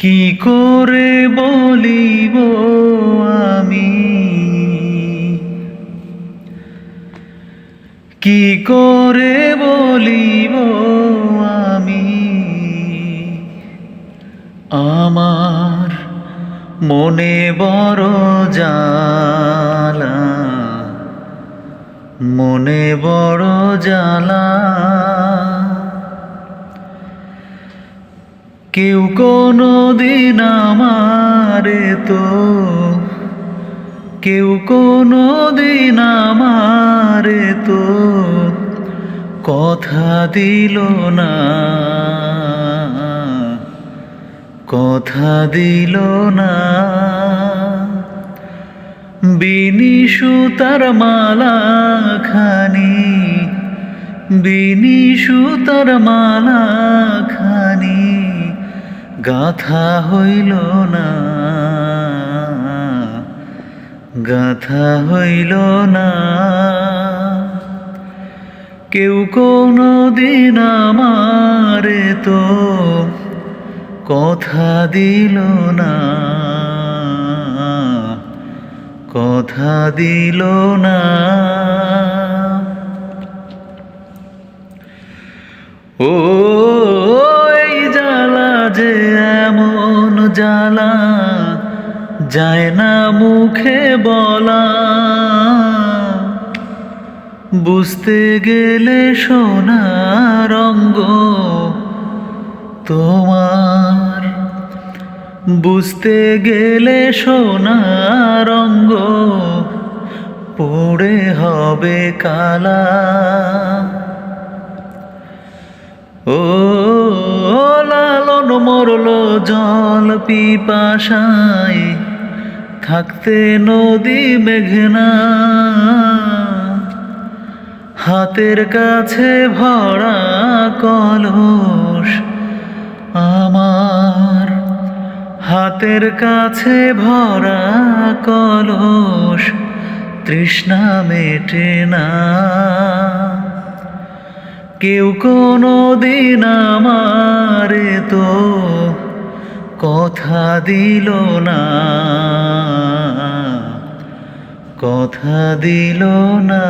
কি করে বলিব আমি, কি করে বলিব আমি আমার মনে বড় জ্বালা, মনে বড় জ্বালা। কেউ কোনোদিন আমারে তো, কেউ কোনোদিন আমারে তো কথা দিল না, কথা দিল না। বিনি সুতার মালা খানি, বিনি সুতার মালা খানি গাথা হইল না, গাথা হইল না। কেউ কোনোদিন আমারে তো কথা দিল না, কথা দিল না। ও এই জ্বালা যে এমন জ্বালা, যায় না মুখে বলা। বুঝতে গেলে সোনার অঙ্গ তোমার, বুঝতে গেলে সোনার অঙ্গ পড়ে হবে কালা। ও লালন মরল জল পিপাসায়, থাকতে নদী মেঘনা। হাতের কাছে ভরা কলস আমার, হাতের কাছে ভরা কলস তৃষ্ণা মেটে না। কেউ কোনোদিন আমারে তো কথা দিল না, কথা দিল না।